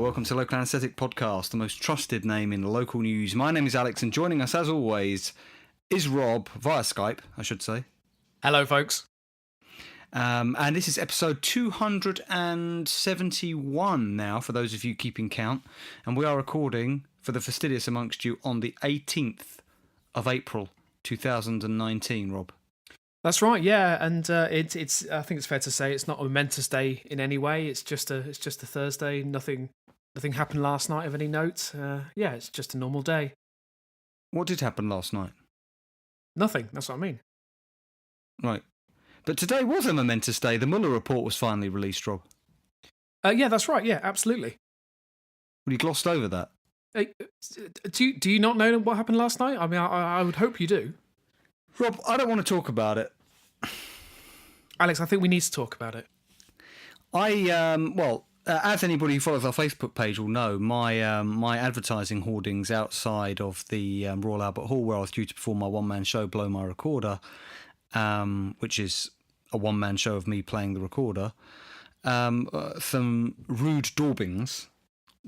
welcome to Local Anaesthetic Podcast, the most trusted name in local news. My name is Alex, and joining us, as always, is Rob, via Skype, I should say. Hello, folks. And this is episode 271 now, for those of you keeping count. And we are recording, for the fastidious amongst you, on the 18th of April, 2019, Rob. That's right, yeah, and it's. I think it's fair to say it's not a momentous day in any way. It's just a Thursday. Nothing happened last night of any note. Yeah, it's just a normal day. What did happen last night? Nothing. That's what I mean. Right, but today was a momentous day. The Mueller report was finally released, Rob. Yeah, that's right. Yeah, absolutely. Well, you glossed over that. Do you not know what happened last night? I mean, I would hope you do. Rob, I don't want to talk about it. Alex, I think we need to talk about it. As anybody who follows our Facebook page will know, my advertising hoardings outside of the Royal Albert Hall, where I was due to perform my one-man show, Blow My Recorder, which is a one-man show of me playing the recorder, some rude daubings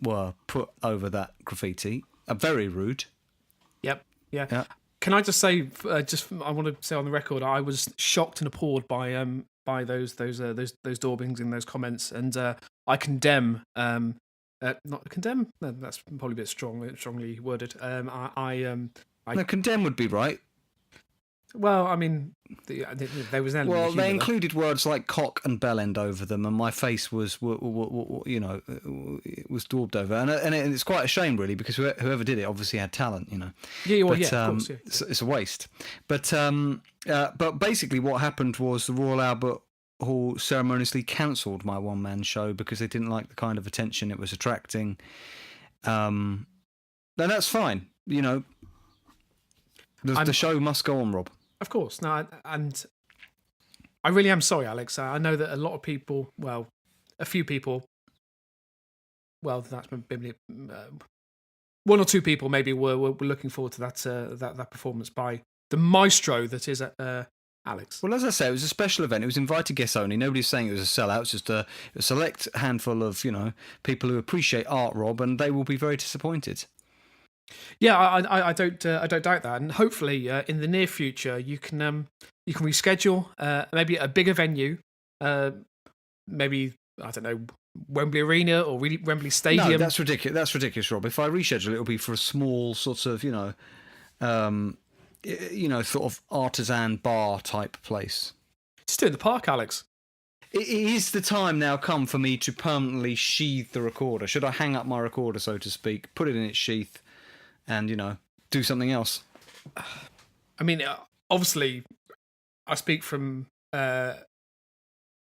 were put over that graffiti. Very rude. Yep. Yeah. Can I just say, I want to say on the record, I was shocked and appalled by those daubings in those comments, and I condemn, not condemn. No, that's probably a bit strongly worded. Condemn would be right. Well, I mean, there was an element. Well, they included words like cock and bell end over them, and my face was, it was daubed over, and it's quite a shame, really, because whoever did it obviously had talent, Yeah, well, but, of course, yeah. It's a waste. But basically, what happened was the Royal Albert Hall ceremoniously cancelled my one-man show because they didn't like the kind of attention it was attracting. And that's fine, The show must go on, Rob. Of course. No, and I really am sorry, Alex. I know that a lot of people, well, a few people, well, that's maybe one or two people maybe were looking forward to that performance by the maestro that is Alex. Well, as I say, it was a special event. It was invited guests only. Nobody's saying it was a sellout. It's just a select handful of people who appreciate art, Rob, and they will be very disappointed. Yeah, I don't doubt that, and hopefully in the near future you can reschedule maybe a bigger venue, maybe I don't know, Wembley Arena or Wembley Stadium. No, that's ridiculous. That's ridiculous, Rob. If I reschedule, it'll be for a small sort of sort of artisan bar type place. Just do it in the park, Alex. Is the time now come for me to permanently sheath the recorder? Should I hang up my recorder, so to speak, put it in its sheath, and, do something else? I mean, obviously, I speak from the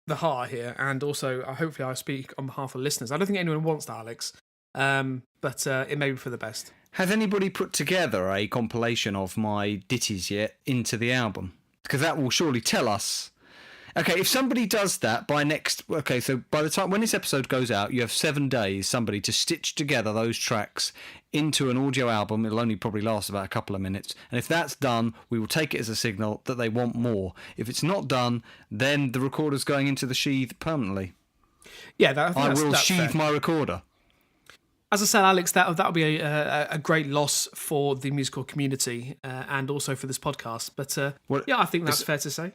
heart here, and also, hopefully, I speak on behalf of listeners. I don't think anyone wants that, Alex, but it may be for the best. Has anybody put together a compilation of my ditties yet into the album? Because that will surely tell us. Okay, if somebody does that so by the time when this episode goes out, you have 7 days, somebody, to stitch together those tracks into an audio album. It'll only probably last about a couple of minutes. And if that's done, we will take it as a signal that they want more. If it's not done, then the recorder's going into the sheath permanently. Yeah, I will sheath fair. My recorder. As I said, Alex, that would be a great loss for the musical community and also for this podcast. But I think that's fair to say.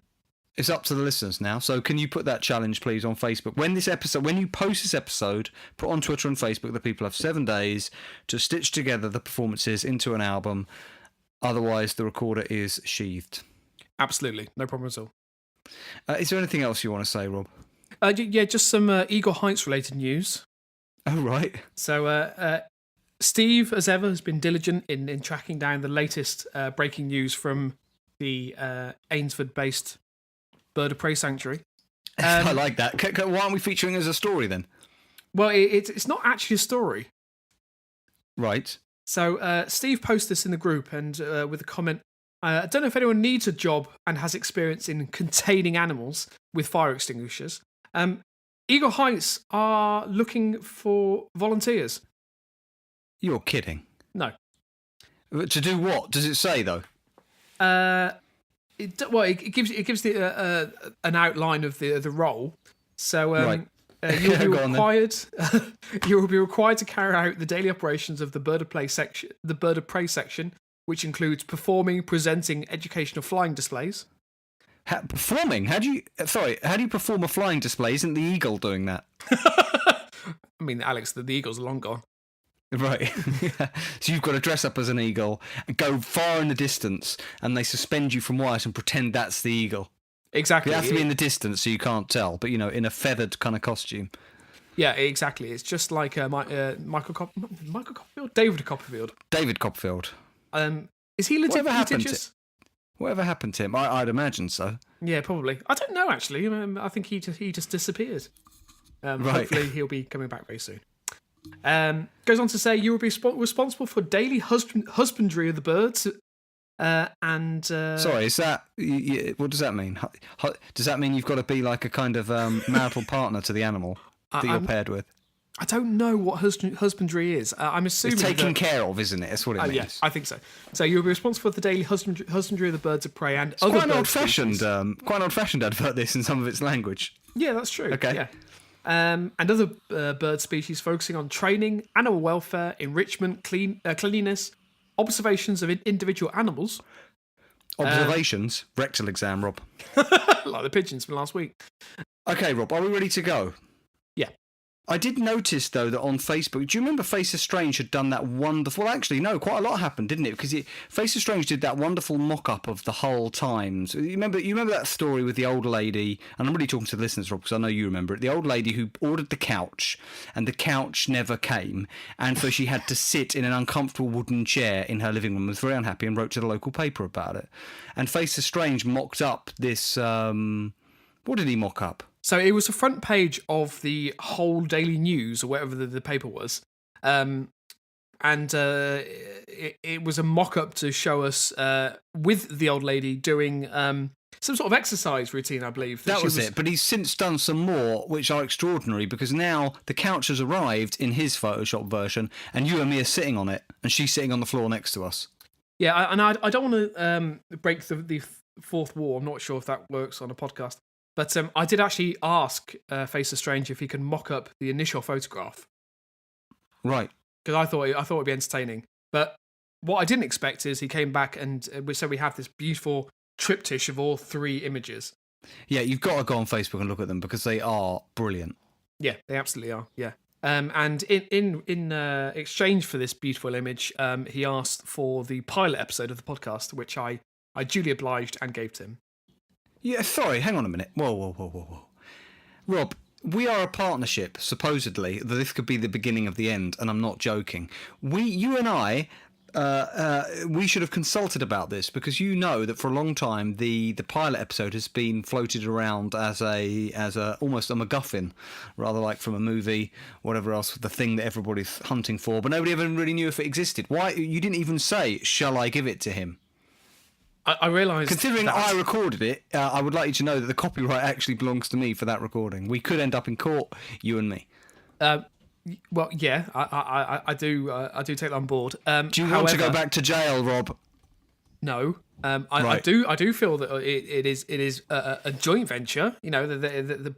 It's up to the listeners now. So can you put that challenge, please, on Facebook? When you post this episode, put on Twitter and Facebook that people have 7 days to stitch together the performances into an album. Otherwise, the recorder is sheathed. Absolutely. No problem at all. Is there anything else you want to say, Rob? Yeah, just some Eagle Heights related news. Oh, right. So Steve, as ever, has been diligent in tracking down the latest breaking news from the Ainsford-based Bird of Prey Sanctuary. I like that. Why aren't we featuring it as a story then? Well, it's not actually a story. Right. So Steve posted this in the group and with a comment, I don't know if anyone needs a job and has experience in containing animals with fire extinguishers. Eagle Heights are looking for volunteers. You're kidding. No. To do what? Does it say, though? It gives the an outline of the role. So right. you'll be Go on then. required. You will be required to carry out the daily operations of the bird of prey section, which includes performing, presenting educational flying displays. Performing? How do you perform a flying display? Isn't the eagle doing that? I mean, Alex, the eagles are long gone. Right. So you've got to dress up as an eagle and go far in the distance, and they suspend you from wires and pretend that's the eagle. Exactly. You have to be in the distance so you can't tell, but in a feathered kind of costume. Yeah, exactly. It's just like Michael Copperfield? David Copperfield. David Copperfield. Is he litigious? Whatever happened to him? I'd imagine so. Yeah, probably. I don't know, actually. I think he just disappeared. Right. Hopefully he'll be coming back very soon. Goes on to say you will be responsible for daily husbandry of the birds. Sorry, is that... what does that mean? Does that mean you've got to be like a kind of marital partner to the animal that you're paired with? I don't know what husbandry is. I'm assuming it's taken care of, isn't it? That's what it means. Yeah, I think so. So you'll be responsible for the daily husbandry of the birds of prey and it's other quite an bird old-fashioned, species. quite an old-fashioned advert. This in some of its language. Yeah, that's true. Okay. Yeah. And other bird species focusing on training, animal welfare, enrichment, cleanliness, observations of individual animals. Observations, rectal exam, Rob. Like the pigeons from last week. Okay, Rob, are we ready to go? Yeah. I did notice, though, that on Facebook, do you remember Face of Strange had done that wonderful... Well, actually, no, quite a lot happened, didn't it? Because Face of Strange did that wonderful mock-up of the whole Times. You remember that story with the old lady, and I'm really talking to the listeners, Rob, because I know you remember it, the old lady who ordered the couch, and the couch never came, and so she had to sit in an uncomfortable wooden chair in her living room, was very unhappy, and wrote to the local paper about it. And Face of Strange mocked up this... what did he mock up? So it was the front page of the whole Daily News, or whatever the paper was. It was a mock-up to show us with the old lady doing some sort of exercise routine, I believe. That was it. But he's since done some more, which are extraordinary, because now the couch has arrived in his Photoshop version, and you and me are sitting on it, and she's sitting on the floor next to us. Yeah, I don't want to break the fourth wall. I'm not sure if that works on a podcast. But I did actually ask Face of Strange if he can mock up the initial photograph. Right. Because I thought it'd be entertaining. But what I didn't expect is he came back and we have this beautiful triptych of all three images. Yeah, you've got to go on Facebook and look at them because they are brilliant. Yeah, they absolutely are. Yeah. And in exchange for this beautiful image, he asked for the pilot episode of the podcast, which I duly obliged and gave to him. Yeah, sorry, hang on a minute. Whoa. Rob, we are a partnership, supposedly, that this could be the beginning of the end, and I'm not joking. You and I, we should have consulted about this, because you know that for a long time the pilot episode has been floated around as almost a MacGuffin, rather like from a movie, whatever else, the thing that everybody's hunting for, but nobody ever really knew if it existed. Why you didn't even say, shall I give it to him? I realised... Considering I recorded it, I would like you to know that the copyright actually belongs to me for that recording. We could end up in court, you and me. Well, yeah, I do take that on board. Do you want to go back to jail, Rob? No. I do feel that it is a joint venture. You know,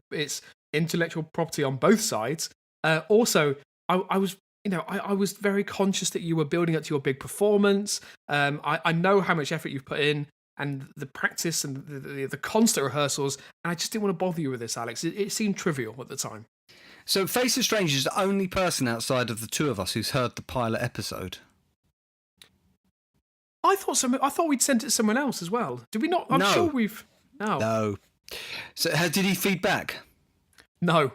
it's intellectual property on both sides. Also, I was... You know, I was very conscious that you were building up to your big performance. I know how much effort you've put in and the practice and the constant rehearsals. And I just didn't want to bother you with this, Alex. It seemed trivial at the time. So Face of Strange is the only person outside of the two of us who's heard the pilot episode. I thought we'd sent it to someone else as well. Did we not? I'm sure we've... Oh. No. So did he feed back? No.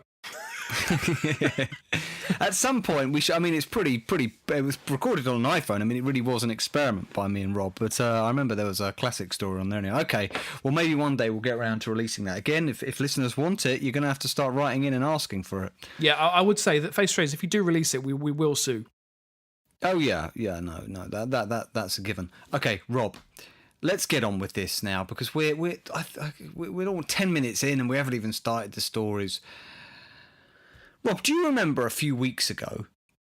At some point, we should. I mean, it's pretty. It was recorded on an iPhone. I mean, it really was an experiment by me and Rob. But I remember there was a classic story on there. Anyway. Okay, well, maybe one day we'll get around to releasing that again. If listeners want it, you're going to have to start writing in and asking for it. Yeah, I would say that Face Trace, if you do release it, we will sue. Oh yeah, no, that's a given. Okay, Rob. Let's get on with this now because we're all 10 minutes in and we haven't even started the stories. Rob, do you remember a few weeks ago,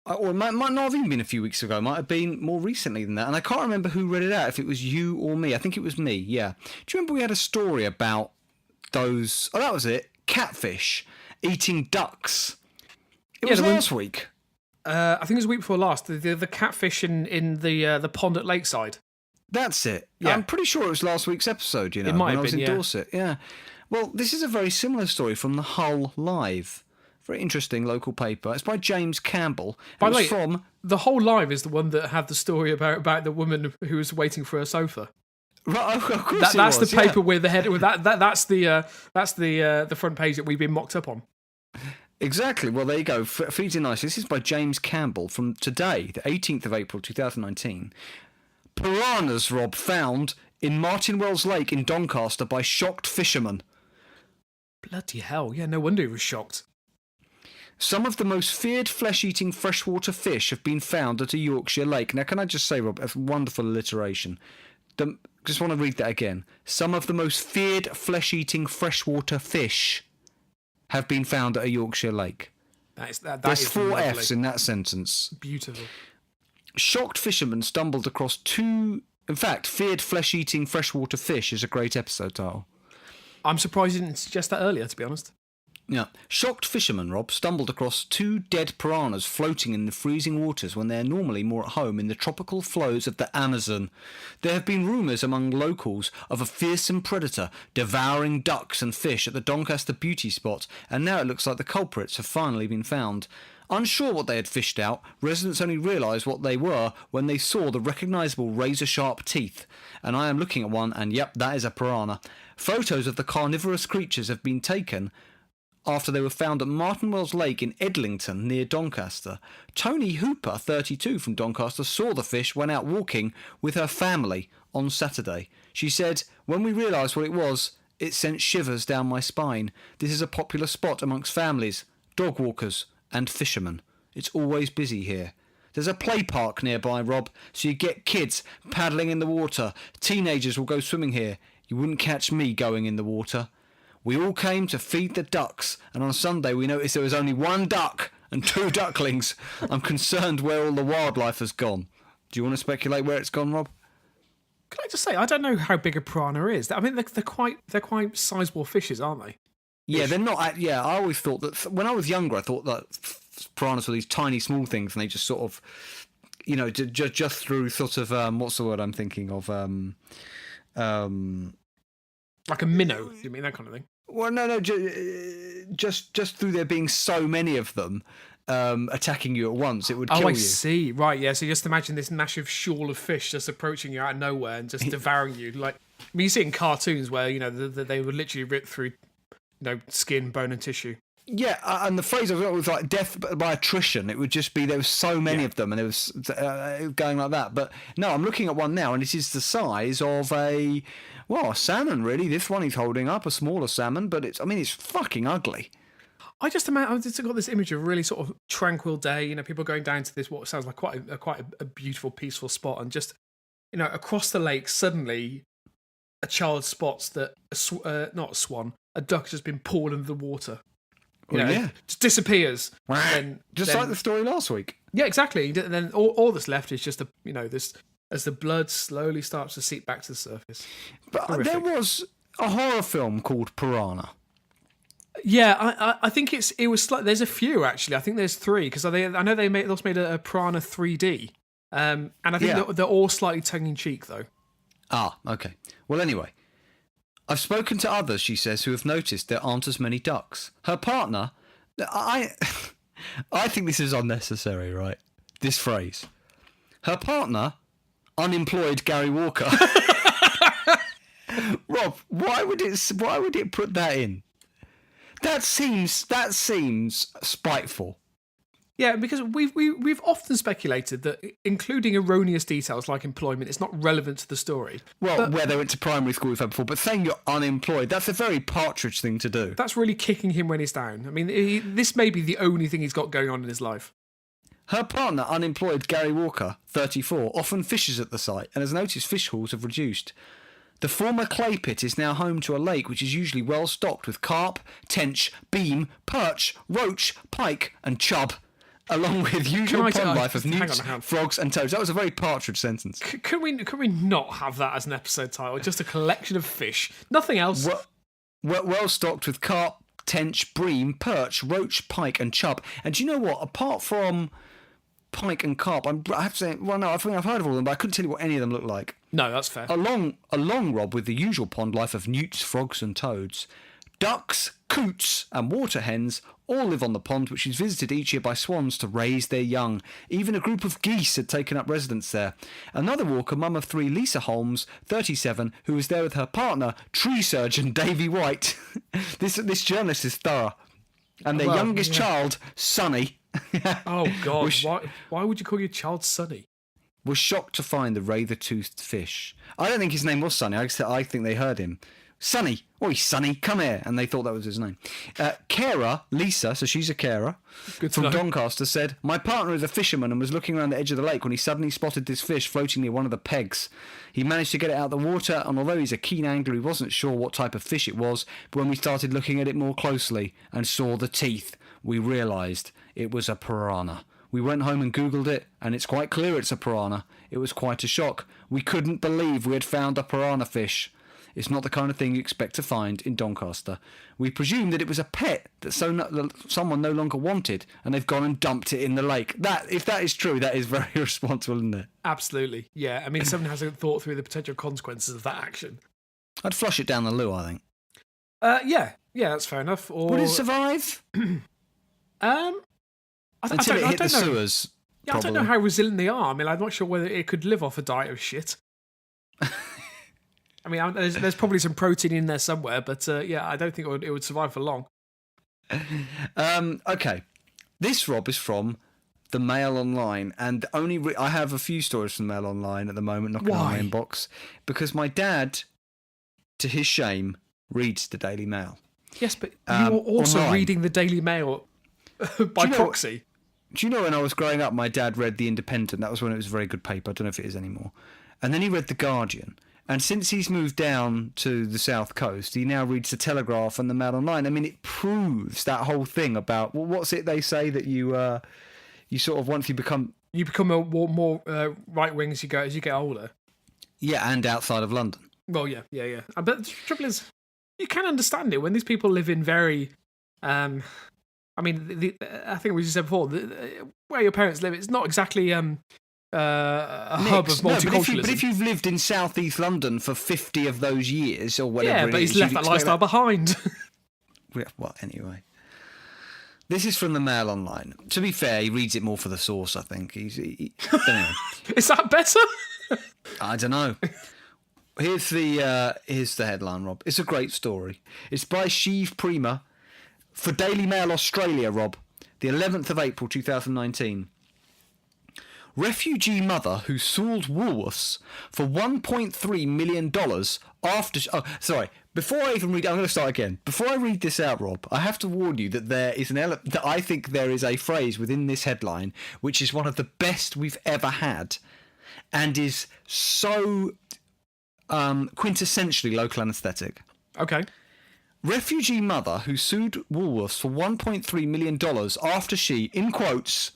or it might not have even been a few weeks ago, it might have been more recently than that, and I can't remember who read it out, if it was you or me. I think it was me, yeah. Do you remember we had a story about those, that was it, catfish eating ducks. It was last week. I think it was the week before last. The catfish in the pond at Lakeside. That's it. Yeah. I'm pretty sure it was last week's episode, It might when have I was been, in yeah. Dorset. Yeah. Well, this is a very similar story from the Hull Live. Very interesting local paper. It's by James Campbell. By the way, the whole live is the one that had the story about the woman who was waiting for a sofa. Right, of course That's the paper with the head. With that's the front page that we've been mocked up on. Exactly. Well, there you go. Feeding nice. This is by James Campbell from today, the 18th of April, 2019. Piranhas, Rob, found in Martin Wells Lake in Doncaster by shocked fishermen. Bloody hell! Yeah, no wonder he was shocked. Some of the most feared flesh-eating freshwater fish have been found at a Yorkshire lake. Now, can I just say, Rob, a wonderful alliteration. Just want to read that again. Some of the most feared flesh-eating freshwater fish have been found at a Yorkshire lake. There's 4 lovely. F's in that sentence. Beautiful. Shocked fishermen stumbled across 2... In fact, feared flesh-eating freshwater fish is a great episode title. I'm surprised you didn't suggest that earlier, to be honest. Yeah. Shocked fishermen, Rob, stumbled across 2 dead piranhas floating in the freezing waters when they are normally more at home in the tropical flows of the Amazon. There have been rumours among locals of a fearsome predator devouring ducks and fish at the Doncaster beauty spot, and now it looks like the culprits have finally been found. Unsure what they had fished out, residents only realised what they were when they saw the recognisable razor-sharp teeth. And I am looking at one, and yep, that is a piranha. Photos of the carnivorous creatures have been taken after they were found at Martin Wells Lake in Edlington, near Doncaster. Tony Hooper, 32, from Doncaster, saw the fish when out walking with her family on Saturday. She said, "When we realised what it was, it sent shivers down my spine. This is a popular spot amongst families, dog walkers and fishermen. It's always busy here. There's a play park nearby, Rob, so you get kids paddling in the water. Teenagers will go swimming here. You wouldn't catch me going in the water. We all came to feed the ducks, and on Sunday we noticed there was only 1 duck and 2 ducklings. I'm concerned where all the wildlife has gone." Do you want to speculate where it's gone, Rob? Can I just say, I don't know how big a piranha is. I mean, they're quite sizable fishes, aren't they? Yeah, they're not. Yeah, I always thought that when I was younger, I thought that piranhas were these tiny, small things, and they just sort of, just through sort of what's the word I'm thinking of? Like a minnow, you mean that kind of thing? Well, no, just through there being so many of them attacking you at once, it would kill you. Oh, I see. Right, yeah. So just imagine this massive shoal of fish just approaching you out of nowhere and just devouring you. Like, I mean, you see it in cartoons where they would literally rip through, skin, bone, and tissue. Yeah, and the phrase was like death by attrition. It would just be there was so many of them, and it was going like that. But no, I'm looking at one now, and it is the size of a salmon. Really, this one he's holding up, a smaller salmon, but it's fucking ugly. I just imagine I've just got this image of a really sort of tranquil day. People going down to this what sounds like quite a beautiful, peaceful spot, and just across the lake, suddenly a child spots that not a swan, a duck has just been pulled into the water. Just disappears. Like the story last week. Yeah, exactly. And then all that's left is just this as the blood slowly starts to seep back to the surface. But Horrific. there was a horror film called Piranha. Yeah, I think it was. There's a few actually. I think there's 3 because I know they also made a Piranha 3D, and I think they're all slightly tongue in cheek though. Ah, okay. Well, anyway. I've spoken to others, she says, who have noticed there aren't as many ducks. Her partner... I think this is unnecessary, right? This phrase. Her partner, unemployed Gary Walker. Rob, why would it put that in? That seems spiteful. Yeah, because we've often speculated that including erroneous details like employment is not relevant to the story. Well, where they went to primary school we've had before, but saying you're unemployed, that's a very Partridge thing to do. That's really kicking him when he's down. I mean, this may be the only thing he's got going on in his life. Her partner, unemployed Gary Walker, 34, often fishes at the site and has noticed fish hauls have reduced. The former clay pit is now home to a lake which is usually well stocked with carp, tench, beam, perch, roach, pike and chub, along with usual pond life of newts, frogs and toads. That was a very Partridge sentence. Can we not have that as an episode title? Just a collection of fish. Nothing else. Well stocked with carp, tench, bream, perch, roach, pike, and chub. And do you know what? Apart from pike and carp, I have to say, well, no, I think I've heard of all of them, but I couldn't tell you what any of them look like. No, that's fair. Along, Rob, with the usual pond life of newts, frogs, and toads. Ducks, coots, and water hens all live on the pond, which is visited each year by swans to raise their young. Even a group of geese had taken up residence there. Another walker, mum of 3, Lisa Holmes, 37, who was there with her partner, tree surgeon Davy White. This journalist is thorough. And their youngest child, Sonny. Oh, God. Why would you call your child Sonny? Was shocked to find the rather-toothed fish. I don't think his name was Sonny. I think they heard him. Sonny, oi Sonny, come here. And they thought that was his name. Carer, Lisa, so she's a carer, from Doncaster, said, my partner is a fisherman and was looking around the edge of the lake when he suddenly spotted this fish floating near one of the pegs. He managed to get it out of the water, and although he's a keen angler, he wasn't sure what type of fish it was, but when we started looking at it more closely and saw the teeth, we realised it was a piranha. We went home and Googled it, and it's quite clear it's a piranha. It was quite a shock. We couldn't believe we had found a piranha fish. It's not the kind of thing you expect to find in Doncaster. We presumed that it was a pet that someone no longer wanted, and they've gone and dumped it in the lake. If that is true, that is very irresponsible, isn't it? Absolutely. Yeah, I mean, someone hasn't thought through the potential consequences of that action. I'd flush it down the loo, I think. Yeah, that's fair enough. Or would it survive? Until it hit the sewers. Yeah, probably. I don't know how resilient they are. I mean, I'm not sure whether it could live off a diet of shit. I mean, there's probably some protein in there somewhere, but yeah, I don't think it would survive for long. Okay. This, Rob, is from the Mail Online, and I have a few stories from the Mail Online at the moment knocking on my inbox, because my dad, to his shame, reads the Daily Mail. Yes, but you're also online. Reading the Daily Mail by proxy. Do you know when I was growing up, my dad read The Independent? That was when it was a very good paper. I don't know if it is anymore. And then he read The Guardian. And since he's moved down to the South Coast, he now reads The Telegraph and the Mail Online. I mean, it proves that whole thing about, well, what's it they say that you sort of, once you become... You become a more right-wing as you get older. Yeah, and outside of London. Well, yeah. But the trouble is, you can understand it when these people live in very... I mean, I think we said before, where your parents live, it's not exactly a hub of multiculturalism. But if you've lived in South East London for 50 of those years, or whatever, yeah, but he's left that lifestyle behind. Well, anyway, this is from the Mail Online. To be fair, he reads it more for the source. I think anyway. Is that better? I don't know. Here's the headline, Rob. It's a great story. It's by Shiv Prima. For Daily Mail Australia, Rob, the 11th of April 2019. Refugee mother who sued Woolworths for $1.3 million after... Oh, sorry. Before I even read... I'm going to start again. Before I read this out, Rob, I have to warn you that there is that I think there is a phrase within this headline which is one of the best we've ever had and is so quintessentially local anaesthetic. Okay. Refugee mother who sued Woolworths for $1.3 million after she, in quotes,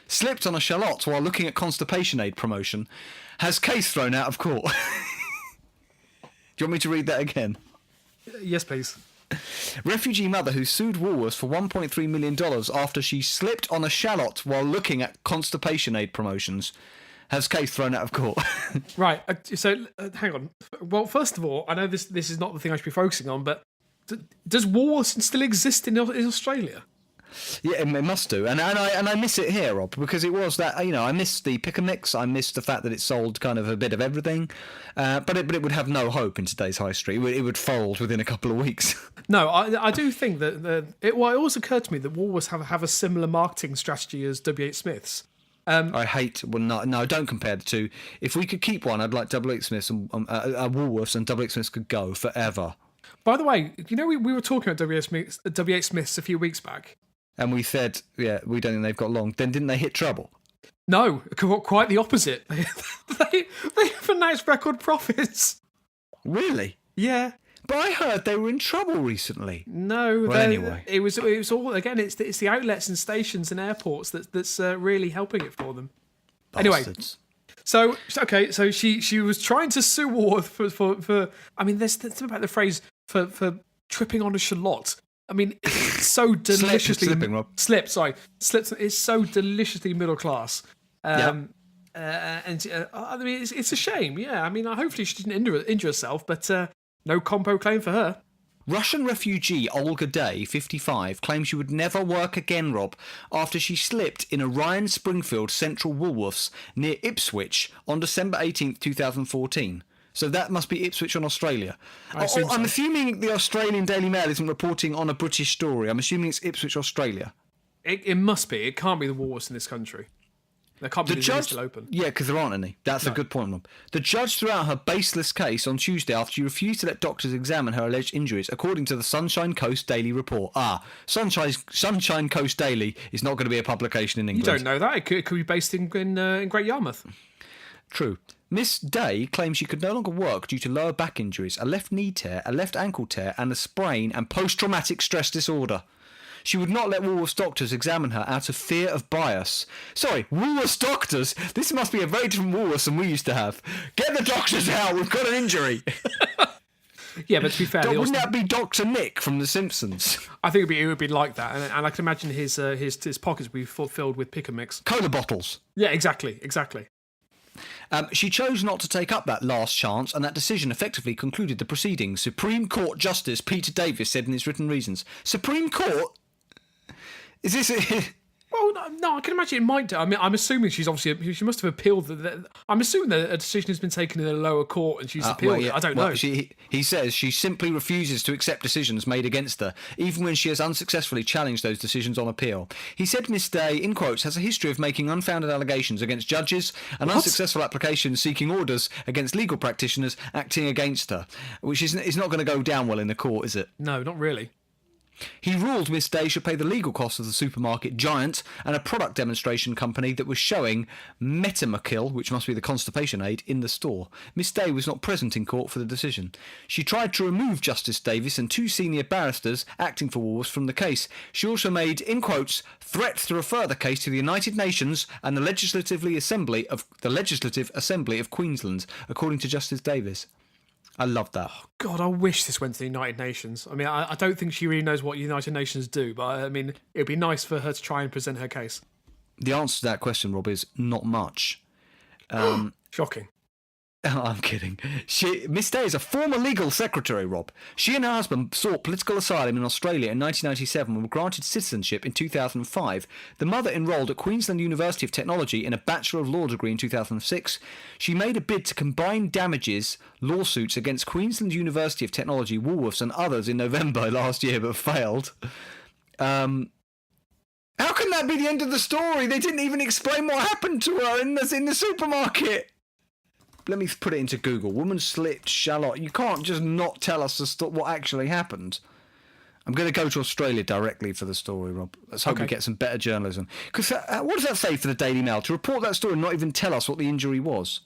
slipped on a shallot while looking at constipation aid promotion, has case thrown out of court. Do you want me to read that again? Yes, please. Refugee mother who sued Woolworths for $1.3 million after she slipped on a shallot while looking at constipation aid promotions has case thrown out of court. Right, so hang on. Well, first of all, I know this is not the thing I should be focusing on, but does Woolworths still exist in Australia? Yeah, it must do, and I miss it here, Rob, because it was that, I miss the pick and mix. I miss the fact that it sold kind of a bit of everything, but it would have no hope in today's high street. It would fold within a couple of weeks. No, I do think that it always occurred to me that Woolworths have a similar marketing strategy as WH Smith's. I hate... Well, no, don't compare the two. If we could keep one, I'd like WH Smith's and Woolworths, and WH Smith's could go forever. By the way, we were talking about WH Smith's a few weeks back. And we said, yeah, we don't think they've got long. Then didn't they hit trouble? No, quite the opposite. They have announced record profits. Really? Yeah. But I heard they were in trouble recently. No. Well, anyway. It was all, again, it's the outlets and stations and airports that's really helping it for them. Bastards. Anyway. So she was trying to sue Woolworths for I mean, there's something about the phrase for tripping on a shallot. I mean, it's so deliciously Slipping, Rob. Slips. It's so deliciously middle class. And I mean, it's a shame. Yeah, I mean, hopefully she didn't injure herself, but no compo claim for her. Russian refugee Olga Day, 55, claims she would never work again, Rob, after she slipped in a Ryan Springfield Central Woolworths near Ipswich on December 18th, 2014. So that must be Ipswich in Australia. I'm assuming the Australian Daily Mail isn't reporting on a British story. I'm assuming it's Ipswich, Australia. It must be. It can't be the Woolworths in this country. There can't be the judge still open. Yeah, because there aren't any. That's a good point, Rob. The judge threw out her baseless case on Tuesday after she refused to let doctors examine her alleged injuries, according to the Sunshine Coast Daily report. Sunshine Coast Daily is not going to be a publication in England. You don't know that. It could be based in Great Yarmouth. True. Miss Day claims she could no longer work due to lower back injuries, a left knee tear, a left ankle tear, and a sprain and post-traumatic stress disorder. She would not let Woolworths doctors examine her out of fear of bias. Sorry, Woolworths doctors? This must be a very different Woolworths than we used to have. Get the doctors out, we've got an injury. Yeah, but to be fair... Wouldn't that be Dr. Nick from The Simpsons? I think it would be like that, and I can imagine his pockets would be filled with pick and mix. Cola bottles. Yeah, exactly. She chose not to take up that last chance, and that decision effectively concluded the proceedings. Supreme Court Justice Peter Davis said in his written reasons. Supreme Court? Is this... Well, no, I can imagine it might do. I mean, I'm assuming she must have appealed. I'm assuming that a decision has been taken in the lower court and she's appealed it. I don't know. He says she simply refuses to accept decisions made against her, even when she has unsuccessfully challenged those decisions on appeal. He said Miss Day, in quotes, has a history of making unfounded allegations against judges and unsuccessful applications seeking orders against legal practitioners acting against her, which is not going to go down well in the court, is it? No, not really. He ruled Miss Day should pay the legal costs of the supermarket giant and a product demonstration company that was showing Metamokil, which must be the constipation aid, in the store. Miss Day was not present in court for the decision. She tried to remove Justice Davis and two senior barristers acting for Woolworths from the case. She also made, in quotes, threats to refer the case to the United Nations and the Legislative Assembly of Queensland, according to Justice Davis. I love that. Oh, God, I wish this went to the United Nations. I mean, I don't think she really knows what United Nations do, but I mean, it would be nice for her to try and present her case. The answer to that question, Rob, is not much. Shocking. Oh, I'm kidding. Miss Day is a former legal secretary, Rob. She and her husband sought political asylum in Australia in 1997 and were granted citizenship in 2005. The mother enrolled at Queensland University of Technology in a Bachelor of Law degree in 2006. She made a bid to combine damages lawsuits against Queensland University of Technology, Woolworths and others in November last year, but failed. How can that be the end of the story? They didn't even explain what happened to her in the supermarket. Let me put it into Google. Woman slipped shallot. You can't just not tell us what actually happened. I'm going to go to Australia directly for the story, Rob. Let's hope we get some better journalism. Because what does that say for the Daily Mail? To report that story and not even tell us what the injury was?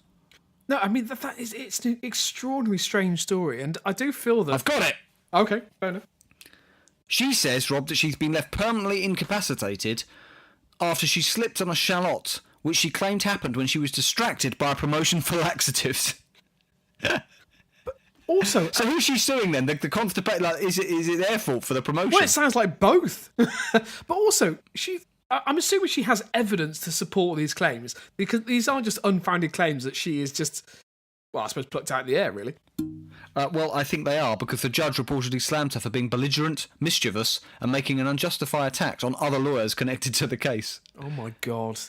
No, I mean, it's an extraordinarily strange story, and I do feel that... I've got it! Okay, fair enough. She says, Rob, that she's been left permanently incapacitated after she slipped on a shallot, which she claimed happened when she was distracted by a promotion for laxatives. Also, so who's she suing then? The constipation? Like, is it their fault for the promotion? Well, it sounds like both. But also, I'm assuming she has evidence to support these claims, because these aren't just unfounded claims that she is just, well, I suppose plucked out of the air, really. Well, I think they are, because the judge reportedly slammed her for being belligerent, mischievous, and making an unjustified attack on other lawyers connected to the case. Oh my God.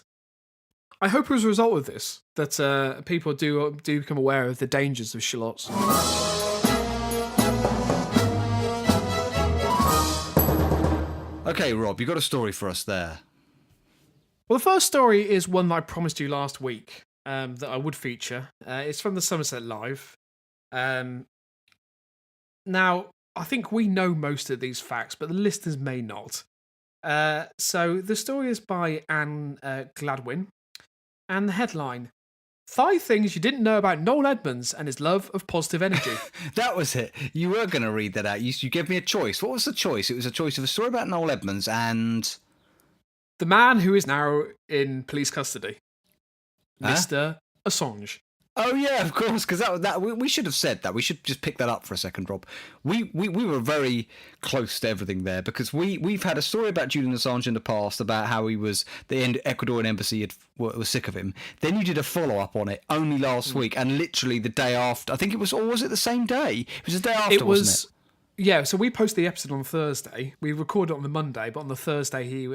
I hope as a result of this that people do become aware of the dangers of shallots. Okay, Rob, you got a story for us there. Well, the first story is one that I promised you last week that I would feature. It's from the Somerset Live. Now, I think we know most of these facts, but the listeners may not. So the story is by Anne Gladwin. And the headline, 5 things you didn't know about Noel Edmonds and his love of positive energy. That was it. You were going to read that out. You gave me a choice. What was the choice? It was a choice of a story about Noel Edmonds and... the man who is now in police custody. Mr. Assange. Oh yeah, of course, because we should have said that. We should just pick that up for a second, Rob. We were very close to everything there because we've had a story about Julian Assange in the past about how the Ecuadorian embassy was sick of him. Then you did a follow up on it only last week, and literally the day after. I think it was, or was it the same day? It was the day after, wasn't it? Yeah, so we posted the episode on Thursday. We recorded it on the Monday, but on the Thursday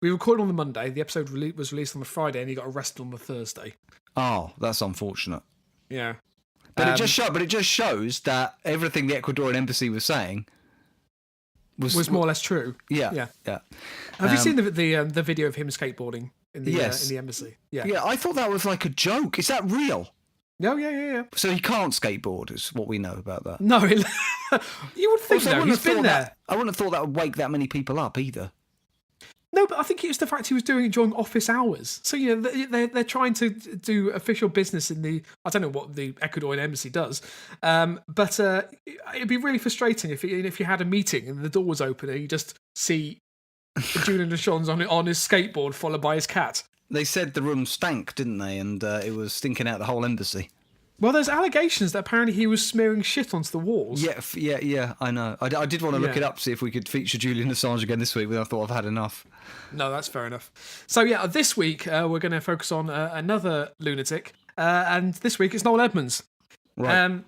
we recorded on the Monday. The episode was released on the Friday, and he got arrested on the Thursday. Oh, that's unfortunate. Yeah, but it just shows that everything the Ecuadorian embassy was saying was more or less true. Yeah. Have you seen the video of him skateboarding in the embassy? Yeah. Yeah, I thought that was like a joke. Is that real? No, yeah. So he can't skateboard, is what we know about that. No, you would think so. He's been there. I wouldn't have thought that would wake that many people up either. No, but I think it was the fact he was doing it during office hours. So, they're trying to do official business in the... I don't know what the Ecuadorian embassy does. But it'd be really frustrating if you had a meeting and the door was open and you just see Julian Assange on his skateboard followed by his cat. They said the room stank, didn't they? And it was stinking out the whole embassy. Well, there's allegations that apparently he was smearing shit onto the walls. Yeah, I know. I did want to look it up, see if we could feature Julian Assange again this week, but I thought I've had enough. No, that's fair enough. So, this week we're going to focus on another lunatic, and this week it's Noel Edmonds. Right.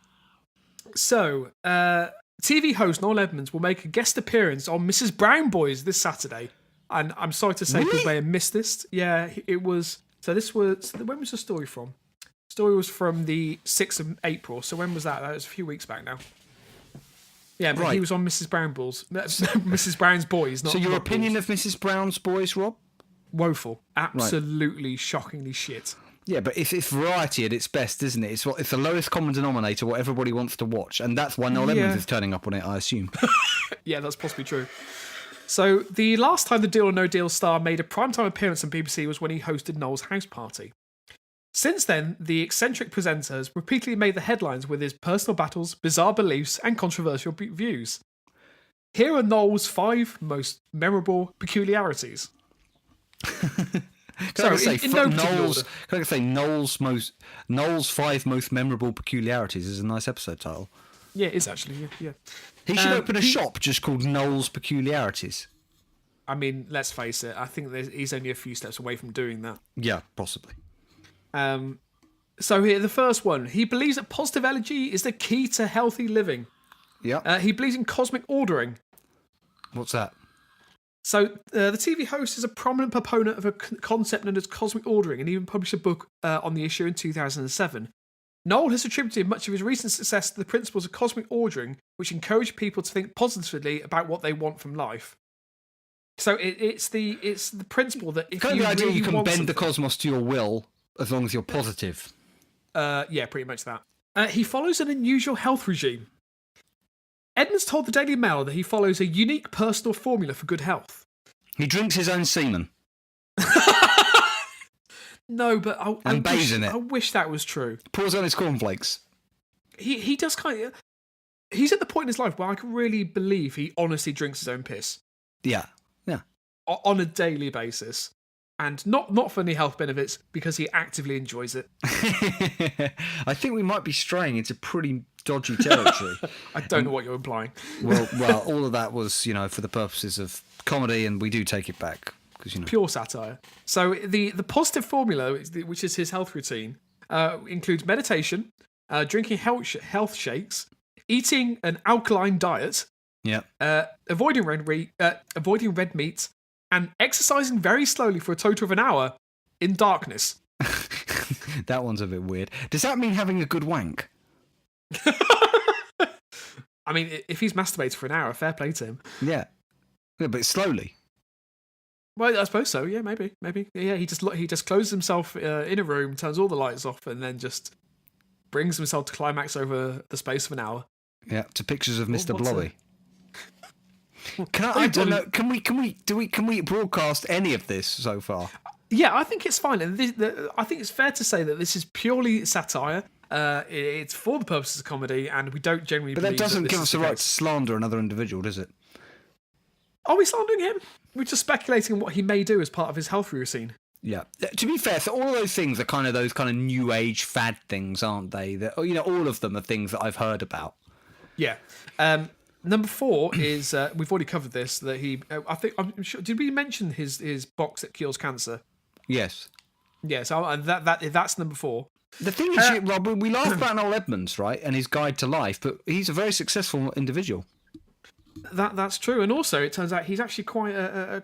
TV host Noel Edmonds will make a guest appearance on Mrs. Brown Boys this Saturday. And I'm sorry to say people may have missed this. Yeah, it was... So when was the story from? The story was from the 6th of April. So when was that? That was a few weeks back now. Yeah, but he was on Mrs. Mrs. Brown's Boys. Not, so your not opinion Boys. of Mrs. Brown's Boys, Rob? Woeful. Absolutely shockingly shit. Yeah, but it's variety at its best, isn't it? It's the lowest common denominator, what everybody wants to watch. And that's why Noel Edmonds is turning up on it, I assume. Yeah, that's possibly true. So the last time the Deal or No Deal star made a primetime appearance on BBC was when he hosted Noel's house party. Since then, the eccentric presenter has repeatedly made the headlines with his personal battles, bizarre beliefs, and controversial views. Here are Noel's 5 most memorable peculiarities. Can I say Noel's 5 most memorable peculiarities is a nice episode title. Yeah, it is actually. Yeah. He should open a shop just called Noel's Peculiarities. I mean, let's face it. I think he's only a few steps away from doing that. Yeah, possibly. So here, the first one. He believes that positive energy is the key to healthy living. Yeah. He believes in cosmic ordering. What's that? So the TV host is a prominent proponent of a concept known as cosmic ordering and even published a book on the issue in 2007. Noel has attributed much of his recent success to the principles of cosmic ordering, which encourage people to think positively about what they want from life. So it's the principle that if you idea really you can want bend the cosmos to your will as long as you're positive. Yeah, pretty much that. He follows an unusual health regime. Edmonds told the Daily Mail that he follows a unique personal formula for good health. He drinks his own semen. No, but I wish that was true. Pours on his cornflakes. He does kind of... He's at the point in his life where I can really believe he honestly drinks his own piss. Yeah. On a daily basis. And not for any health benefits, because he actively enjoys it. I think we might be straying into pretty dodgy territory. I don't know what you're implying. Well, all of that was, for the purposes of comedy, and we do take it back. Pure satire. So the positive formula, which is his health routine, includes meditation, drinking health shakes, eating an alkaline diet, avoiding red meat, and exercising very slowly for a total of an hour in darkness. That one's a bit weird. Does that mean having a good wank? I mean, if he's masturbated for an hour, fair play to him. Yeah, but slowly. Well, I suppose so. Yeah, maybe. Yeah, he just closes himself in a room, turns all the lights off, and then just brings himself to climax over the space of an hour. Yeah, to pictures of Mr. Blobby. I don't know. Can we broadcast any of this so far? Yeah, I think it's fine. And I think it's fair to say that this is purely satire. It's for the purposes of comedy, and we don't generally. But that doesn't give us the right to slander another individual, does it? Are we slandering him? We're just speculating on what he may do as part of his health routine. Yeah. To be fair, so all of those things are kind of those kind of new age fad things, aren't they? That all of them are things that I've heard about. Yeah. Number 4 is we've already covered this. That he, I'm sure. Did we mention his box that cures cancer? Yes. Yeah. So that's number 4. The thing is, Rob, we laugh about Noel Edmonds, right, and his guide to life, but he's a very successful individual. That's true, and also it turns out he's actually quite a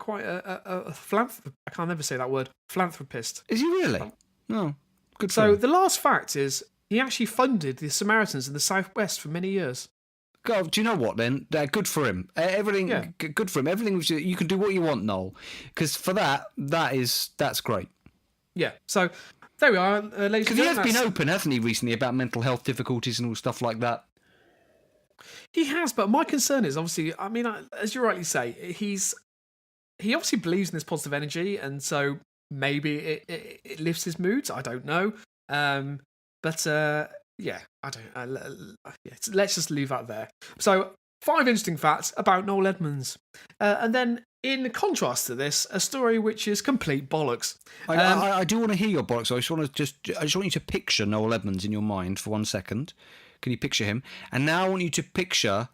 philanthropist. I can't never say that word. Philanthropist. Is he really? No. Good. So the last fact is he actually funded the Samaritans in the Southwest for many years. God, do you know what? Then good for him. Everything good for him. Everything you can do what you want, Noel, because for that's great. Yeah. So there we are, ladies and gentlemen. Because he has been open, hasn't he, recently about mental health difficulties and all stuff like that. He has, but my concern is obviously, I mean, as you rightly say, he obviously believes in this positive energy, and so maybe it lifts his moods. I don't know, but yeah, I don't. Let's just leave that there. So 5 interesting facts about Noel Edmonds, and then in contrast to this, a story which is complete bollocks. I do want to hear your bollocks. So I just want you to picture Noel Edmonds in your mind for 1 second. Can you picture him? And now I want you to picture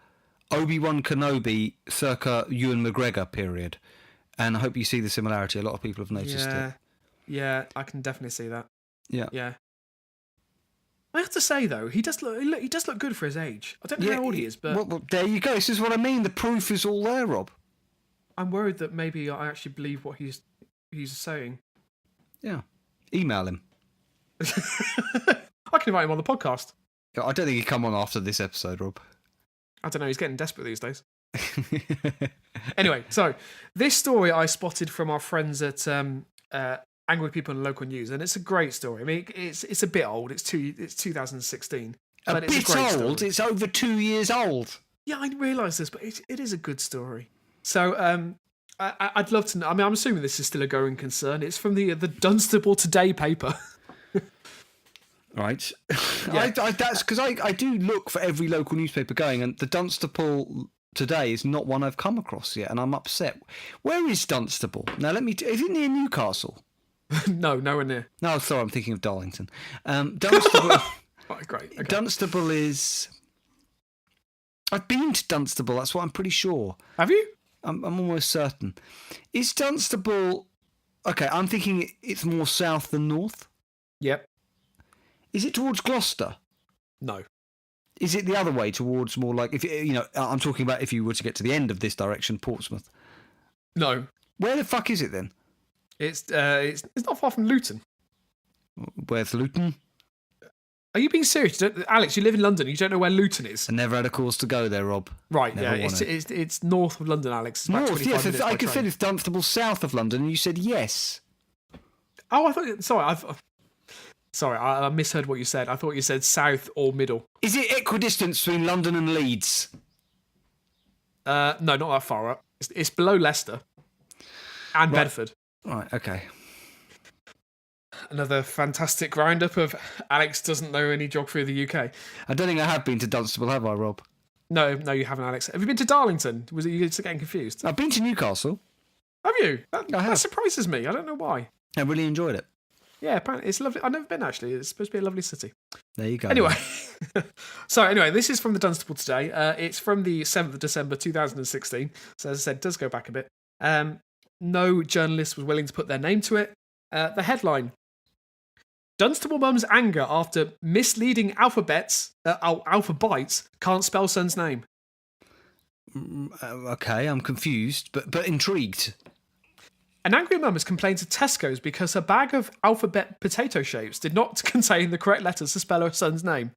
Obi-Wan Kenobi circa Ewan McGregor period. And I hope you see the similarity. A lot of people have noticed it. Yeah, I can definitely see that. Yeah. I have to say though, he does look good for his age. I don't know how old he is, but well, there you go. This is what I mean. The proof is all there, Rob. I'm worried that maybe I actually believe what he's saying. Yeah. Email him. I can invite him on the podcast. I don't think he'd come on after this episode, Rob. I don't know, he's getting desperate these days. Anyway, so this story I spotted from our friends at Angry People and Local News, and it's a great story. I mean, it's a bit old. It's 2016. But it's a great old? Story. It's over 2 years old. Yeah, I realise this, but it is a good story. So I'd love to know. I mean, I'm assuming this is still a going concern. It's from the Dunstable Today paper. Right. Yeah. That's because I do look for every local newspaper going, and the Dunstable Today is not one I've come across yet, and I'm upset. Where is Dunstable? Now, is it near Newcastle? No, nowhere near. No, sorry, I'm thinking of Darlington. Dunstable. Oh, great. Okay. Dunstable is. I've been to Dunstable. That's what I'm pretty sure. Have you? I'm almost certain. Is Dunstable? Okay, I'm thinking it's more south than north. Yep. Is it towards Gloucester? No. Is it the other way towards more like I'm talking about if you were to get to the end of this direction, Portsmouth? No. Where the fuck is it then? It's not far from Luton. Where's Luton? Are you being serious? Alex, you live in London. You don't know where Luton is. I never had a cause to go there, Rob. Right, Never yeah. It's north of London, Alex. It's about north, 25 yes. minutes I by could train. say it's Dunstable south of London, and you said yes. Oh, I thought. Sorry, I misheard what you said. I thought you said south or middle. Is it equidistant between London and Leeds? No, not that far up. It's below Leicester and Bedford. Right, okay. Another fantastic roundup of Alex doesn't know any geography of the UK. I don't think I have been to Dunstable, have I, Rob? No, you haven't, Alex. Have you been to Darlington? Was it you getting confused? I've been to Newcastle. Have you? I That have. surprises me. I don't know why. I really enjoyed it. Yeah, apparently it's lovely. I've never been, actually. It's supposed to be a lovely city. There you go. Anyway, this is from the Dunstable Today. It's from the 7th of December 2016. So as I said, it does go back a bit. No journalist was willing to put their name to it. The headline: Dunstable mum's anger after misleading alphabets can't spell son's name. Okay, I'm confused, but intrigued. An angry mum has complained to Tesco's because her bag of alphabet potato shapes did not contain the correct letters to spell her son's name.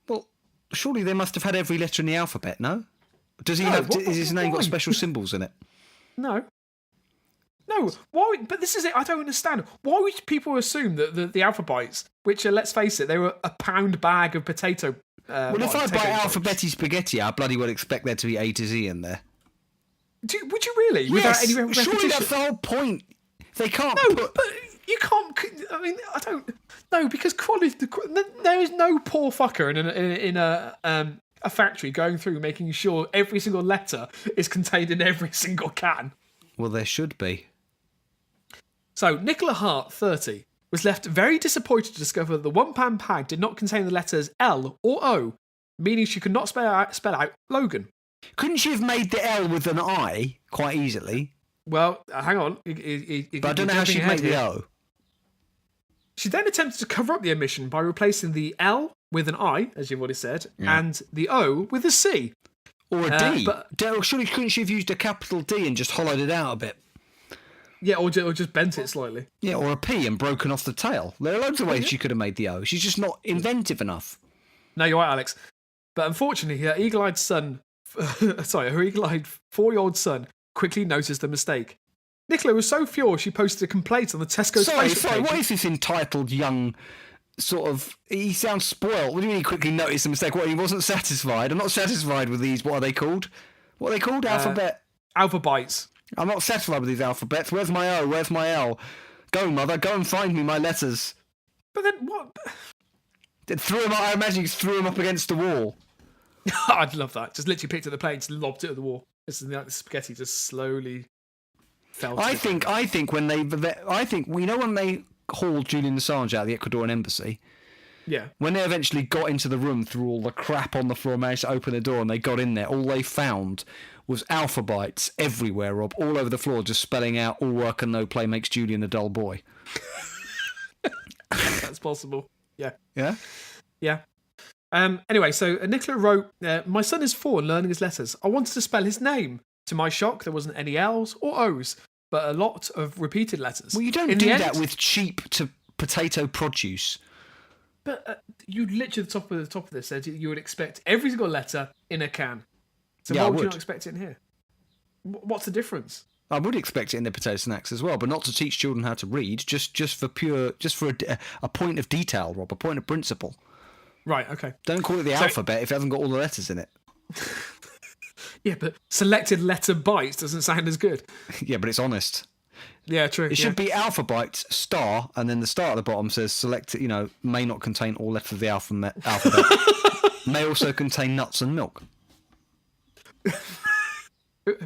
Well, surely they must have had every letter in the alphabet, no? Does he No, have? what- Is his name got why? special symbols in it? No. Why? But this is it. I don't understand. Why would people assume that the alphabets, which are, let's face it, they were a pound bag of potato. Well, if I potato buy chips. alphabetti spaghetti, I bloody well expect there to be A to Z in there. Would you really? Without any Surely repetition? that's the whole point. They can't No, put... but you can't. I mean, I don't. No, because quality. There is no poor fucker in a factory going through making sure every single letter is contained in every single can. Well, there should be. So, Nicola Hart, 30, was left very disappointed to discover that the £1 bag did not contain the letters L or O, meaning she could not spell out Logan. Couldn't she have made the L with an I quite easily? Well, hang on. But I don't know how she'd make the O. She then attempted to cover up the omission by replacing the L with an I, as you've already said, and the O with a C. Or a D. But surely couldn't she have used a capital D and just hollowed it out a bit? Yeah, or just bent it slightly. Yeah, or a P and broken off the tail. There are loads of ways she could have made the O. She's just not inventive enough. No, you're right, Alex. But unfortunately, her eagle-eyed 4-year-old son quickly noticed the mistake. Nicola was so furious she posted a complaint on the Tesco's Facebook page. What is this entitled young sort of... He sounds spoiled. What do you mean he quickly noticed the mistake? What, he wasn't satisfied? I'm not satisfied with these... What are they called? Alphabet? Alphabites. I'm not satisfied with these alphabets. Where's my O? Where's my L? Go, mother. Go and find me my letters. But then what... I imagine he threw him up against the wall. I'd love that. Just literally picked up the plate and just lobbed it at the wall. This is like the spaghetti just slowly fell. I think when they hauled Julian Assange out of the Ecuadorian embassy. Yeah. When they eventually got into the room through all the crap on the floor, managed to open the door, and they got in there, all they found was alphabites everywhere, Rob, all over the floor, just spelling out all work and no play makes Julian a dull boy. That's possible. Yeah. Yeah? Yeah. Anyway, so Nicola wrote, my son is 4 and learning his letters. I wanted to spell his name. To my shock, there wasn't any L's or O's, but a lot of repeated letters. Well, you don't do that with cheap potato produce. But you literally, the top of this said you would expect every single letter in a can. So yeah, why would you not expect it in here? What's the difference? I would expect it in the potato snacks as well, but not to teach children how to read, just for a point of detail, Rob, a point of principle. Right, okay. Don't call it the alphabet if it hasn't got all the letters in it. Yeah, but selected letter bites doesn't sound as good. Yeah, but it's honest. Yeah, true. It should be alphabet star, and then the star at the bottom says select, may not contain all letters of the alphabet. May also contain nuts and milk.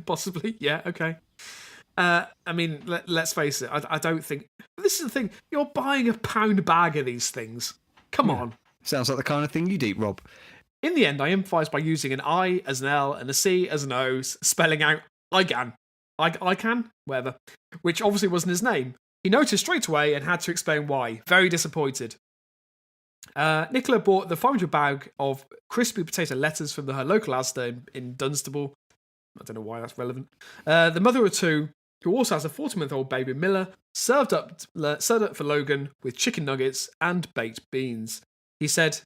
Possibly, yeah, okay. I mean, let's face it, I don't think... This is the thing, you're buying a £1 bag of these things. Come on. Sounds like the kind of thing you'd eat, Rob. In the end, I improvised by using an I as an L and a C as an O, spelling out I can, whatever, which obviously wasn't his name. He noticed straight away and had to explain why. Very disappointed. Nicola bought the 500 bag of crispy potato letters from her local Asda in Dunstable. I don't know why that's relevant. The mother of 2, who also has a 40-month-old baby Miller, served up for Logan with chicken nuggets and baked beans. She said,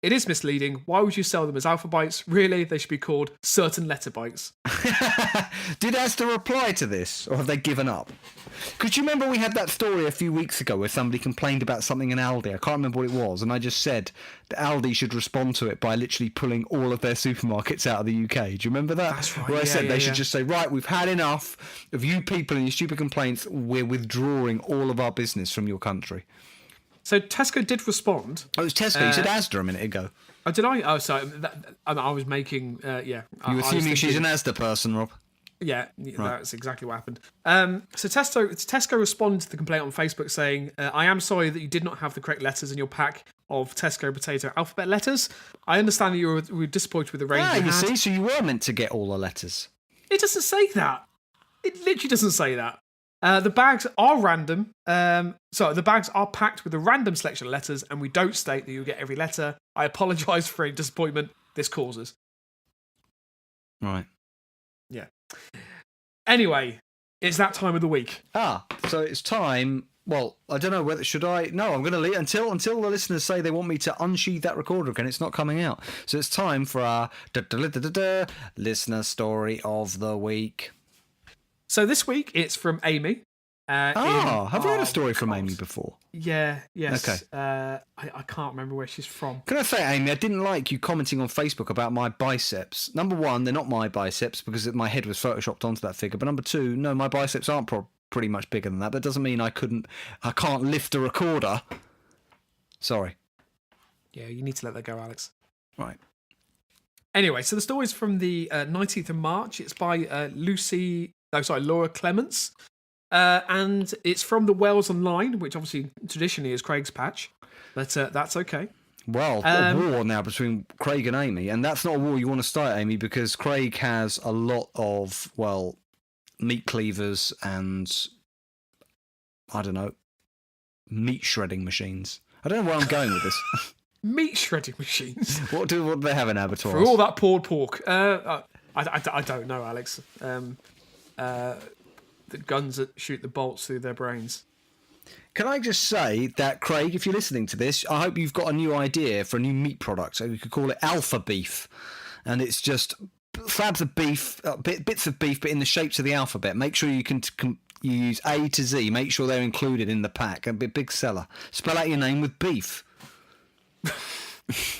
it is misleading. Why would you sell them as alphabites? Really, they should be called certain letter bites. Did Asda reply to this, or have they given up? Because you remember we had that story a few weeks ago where somebody complained about something in Aldi. I can't remember what it was, and I just said that Aldi should respond to it by literally pulling all of their supermarkets out of the UK. Do you remember that? That's right. Where I said they should just say, right, we've had enough of you people and your stupid complaints. We're withdrawing all of our business from your country. So Tesco did respond. Oh, it was Tesco. You said Asda a minute ago. Oh, did I? Oh, sorry. I was making... yeah. You were assuming she's an Asda person, Rob. Yeah, that's exactly what happened. So Tesco responded to the complaint on Facebook saying, I am sorry that you did not have the correct letters in your pack of Tesco potato alphabet letters. I understand that you were disappointed with the range you had. See, so you were meant to get all the letters. It doesn't say that. It literally doesn't say that. The bags are random. The bags are packed with a random selection of letters, and we don't state that you'll get every letter. I apologise for any disappointment this causes. Right. Yeah. Anyway, it's that time of the week. So it's time. Well, I don't know whether should I. No, I'm going to leave until the listeners say they want me to unsheath that recorder again. It's not coming out. So it's time for our listener story of the week. So this week it's from Amy. Have you heard a story from Amy before? Yeah, yes. Okay. I can't remember where she's from. Can I say, Amy, I didn't like you commenting on Facebook about my biceps. Number one, they're not my biceps because my head was photoshopped onto that figure. But number two, no, my biceps aren't pretty much bigger than that. That doesn't mean I can't lift a recorder. Sorry. Yeah, you need to let that go, Alex. Right. Anyway, so the story's from the 19th of March. It's by Laura Clements. And it's from the Wales Online, which obviously traditionally is Craig's patch. But that's okay. Well, a war now between Craig and Amy, and that's not a war you want to start, Amy, because Craig has a lot of, well, meat cleavers and, I don't know, meat shredding machines. I don't know where I'm going with this. Meat shredding machines? What do they have in abattoirs? For all that poured pork. I don't know, Alex. The guns that shoot the bolts through their brains. Can I just say that, Craig, if you're listening to this, I hope you've got a new idea for a new meat product. So we could call it Alpha Beef. And it's just slabs of beef, bits of beef, but in the shapes of the alphabet. Make sure you can you use A to Z. Make sure they're included in the pack. A big seller. Spell out your name with beef. I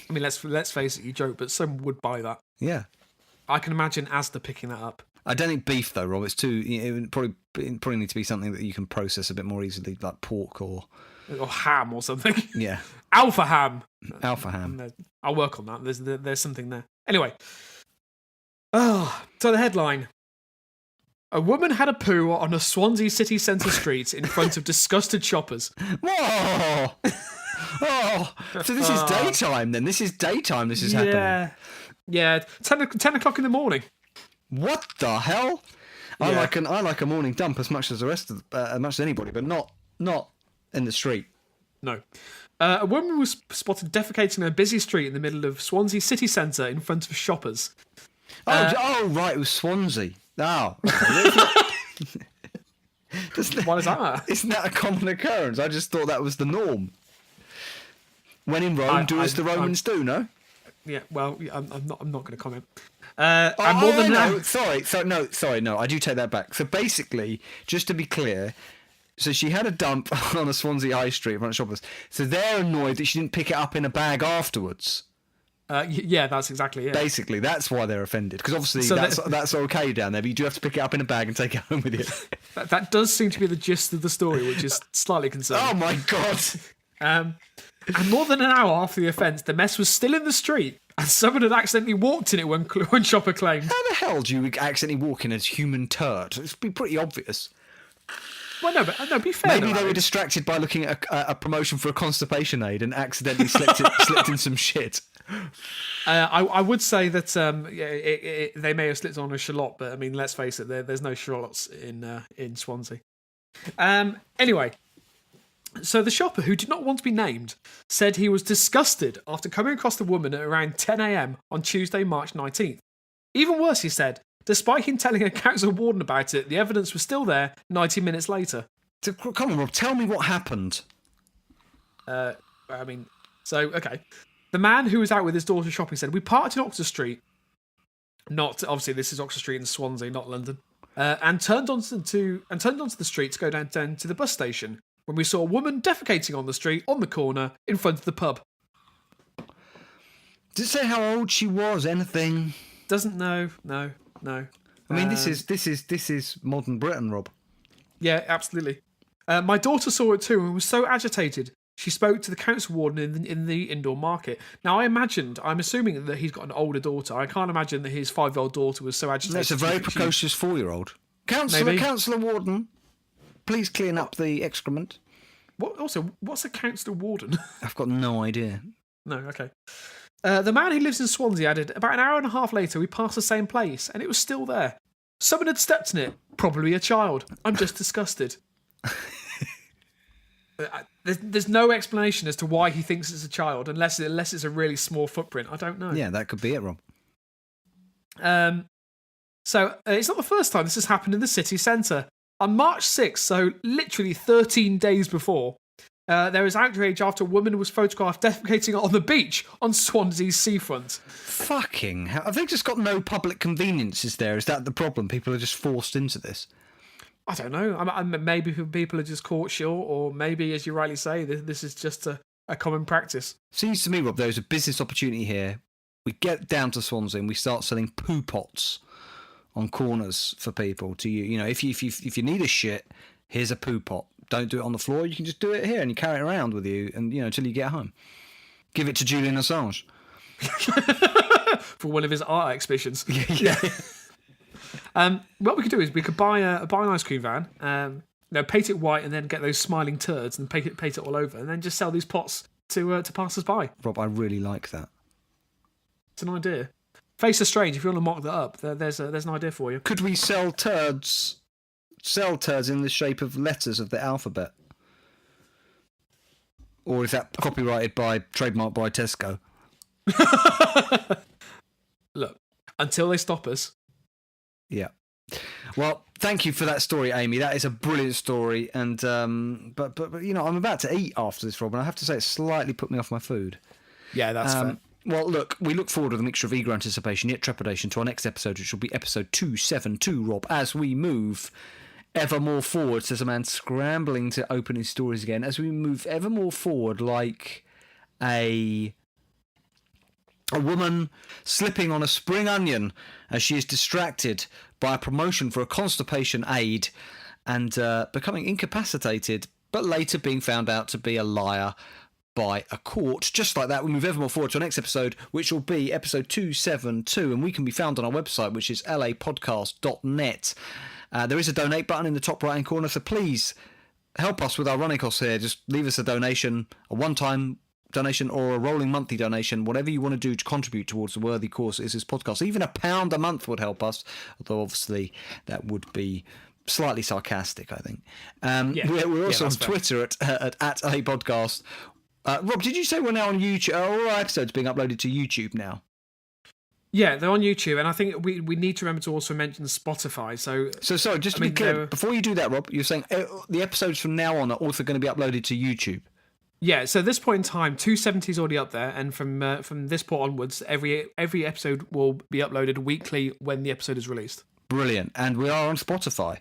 mean, let's face it, you joke, but someone would buy that. Yeah. I can imagine Asda picking that up. I don't think beef though, Rob. It's too. It would probably need to be something that you can process a bit more easily, like pork or ham or something. Yeah, Alpha ham. Alpha ham. I'll work on that. There's something there. Anyway, so the headline: a woman had a poo on a Swansea city centre street in front of disgusted shoppers. Whoa! Oh, so this is daytime then. This is daytime. This is happening. Yeah. 10 o'clock in the morning. What the hell? Yeah. I like a morning dump as much as the rest of as much as anybody, but not in the street. No. A woman was spotted defecating on a busy street in the middle of Swansea city centre in front of shoppers. Oh, right, it was Swansea. Oh. Why does that matter? Isn't that a common occurrence? I just thought that was the norm. When in Rome, do as the Romans do, no? Yeah, well, I'm not going to comment. Sorry, no, I do take that back. So basically, just to be clear, so she had a dump on a Swansea High Street in front of shoppers. So they're annoyed that she didn't pick it up in a bag afterwards. Yeah, that's exactly it. Basically, that's why they're offended. Because obviously that's okay down there, but you do have to pick it up in a bag and take it home with you. That does seem to be the gist of the story, which is slightly concerning. Oh my God. And more than an hour after the offence, the mess was still in the street, and someone had accidentally walked in it when shopper claimed. How the hell do you accidentally walk in as human turd? It'd be pretty obvious. Well, no, be fair. Maybe they were distracted by looking at a promotion for a constipation aid and accidentally slipped in some shit. I would say that they may have slipped on a shallot, but I mean, let's face it, there's no shallots in Swansea. Anyway. So the shopper, who did not want to be named, said he was disgusted after coming across the woman at around 10 a.m. on Tuesday, March 19th. Even worse, he said, despite him telling a council warden about it, the evidence was still there 90 minutes later. So, come on, Rob, tell me what happened. Okay. The man who was out with his daughter shopping said, we parked in Oxford Street. Obviously, this is Oxford Street in Swansea, not London. And turned onto the street to go down to the bus station, when we saw a woman defecating on the street on the corner in front of the pub. Did it say how old she was? Anything? Doesn't know. No. I mean, this is modern Britain, Rob. Yeah, absolutely. My daughter saw it too and was so agitated. She spoke to the council warden in the indoor market. Now, I'm assuming that he's got an older daughter. I can't imagine that his 5-year-old daughter was so agitated. That's a very precocious 4-year-old. Councillor Warden, please clean up the excrement. What's a councillor warden? I've got no idea. No, okay. The man who lives in Swansea added, about an hour and a half later, we passed the same place, and it was still there. Someone had stepped in it, probably a child. I'm just disgusted. There's no explanation as to why he thinks it's a child, unless it's a really small footprint. I don't know. Yeah, that could be it, Rob. So it's not the first time this has happened in the city centre. On March 6th, so literally 13 days before, there was outrage after a woman was photographed defecating on the beach on Swansea's seafront. Fucking hell. Have they just got no public conveniences there? Is that the problem? People are just forced into this? I don't know. Maybe people are just caught short, or maybe, as you rightly say, this is just a common practice. Seems to me, Rob, there's a business opportunity here. We get down to Swansea and we start selling poo pots on corners for people to use. You know, if you need a shit, here's a poo pot. Don't do it on the floor. You can just do it here and you carry it around with you, and until you get home. Give it to Julian Assange for one of his art exhibitions. Yeah. What we could do is we could buy an ice cream van, No, paint it white and then get those smiling turds and paint it all over, and then just sell these pots to passers-by. Rob, I really like that. It's an idea. Face of Strange, if you want to mock that up, there's an idea for you. Could we sell turds in the shape of letters of the alphabet? Or is that copyrighted by, trademarked by Tesco? Look, until they stop us. Yeah. Well, thank you for that story, Amy. That is a brilliant story. And but you know, I'm about to eat after this, Rob, and I have to say it slightly put me off my food. Yeah, that's fair. Well, look, we look forward with a mixture of eager anticipation yet trepidation to our next episode, which will be episode 272, Rob, as we move ever more forward. Says a man scrambling to open his stories again. As we move ever more forward, like a woman slipping on a spring onion as she is distracted by a promotion for a constipation aid and becoming incapacitated, but later being found out to be a liar by a court. Just like that, we move ever more forward to our next episode, which will be episode 272, and we can be found on our website, which is lapodcast.net. There is a donate button in the top right-hand corner, so please help us with our running costs here. Just leave us a donation, a one-time donation or a rolling monthly donation, whatever you want to do to contribute towards the worthy cause is this podcast. Even £1 a month would help us, although obviously that would be slightly sarcastic, I think. We're also on Twitter at LA Podcast. Rob, did you say we're now on YouTube? All our episodes being uploaded to YouTube now? Yeah, they're on YouTube, and I think we need to remember to also mention Spotify. So sorry, just to be clear, before you do that, Rob, you're saying the episodes from now on are also going to be uploaded to YouTube? Yeah, so at this point in time, 270 is already up there, and from this point onwards, every episode will be uploaded weekly when the episode is released. Brilliant, and we are on Spotify.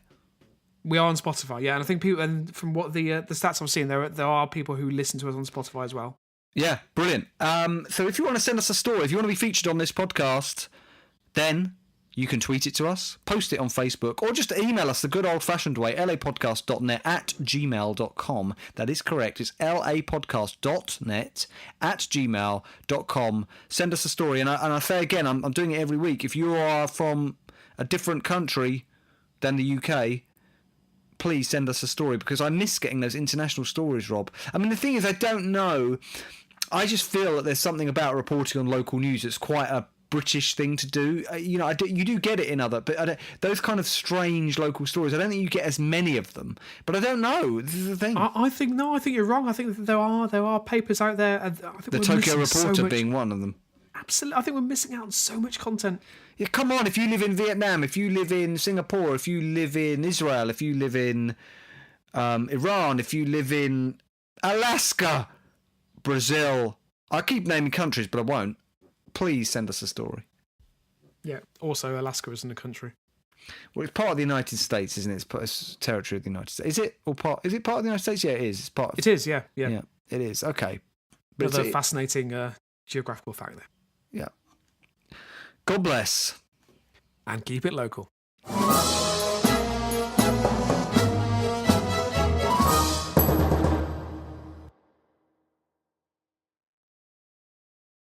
We are on Spotify, yeah, and I think people, and from what the stats I've seen, there are people who listen to us on Spotify as well. Yeah, brilliant. So if you want to send us a story, if you want to be featured on this podcast, then you can tweet it to us, post it on Facebook, or just email us the good old-fashioned way, lapodcast.net@gmail.com. That is correct. It's lapodcast.net@gmail.com. Send us a story. And I say again, I'm doing it every week. If you are from a different country than the UK, please send us a story, because I miss getting those international stories, Rob. I mean, the thing is, I don't know. I just feel that there's something about reporting on local news that's quite a British thing to do. You know, you do get it in other, but those kind of strange local stories, I don't think you get as many of them. But I don't know. This is the thing. I think you're wrong. I think there are papers out there. I think the Tokyo Reporter being one of them. Absolutely, I think we're missing out on so much content. Yeah, come on. If you live in Vietnam, if you live in Singapore, if you live in Israel, if you live in Iran, if you live in Alaska, Brazil, I keep naming countries, but I won't. Please send us a story. Yeah. Also, Alaska isn't a country. Well, it's part of the United States, isn't it? It's territory of the United States. Is it part of the United States? Yeah, it is. It's part of. It is. Yeah. Yeah, it is. Okay. Another fascinating geographical fact there. Yeah. God bless. And keep it local.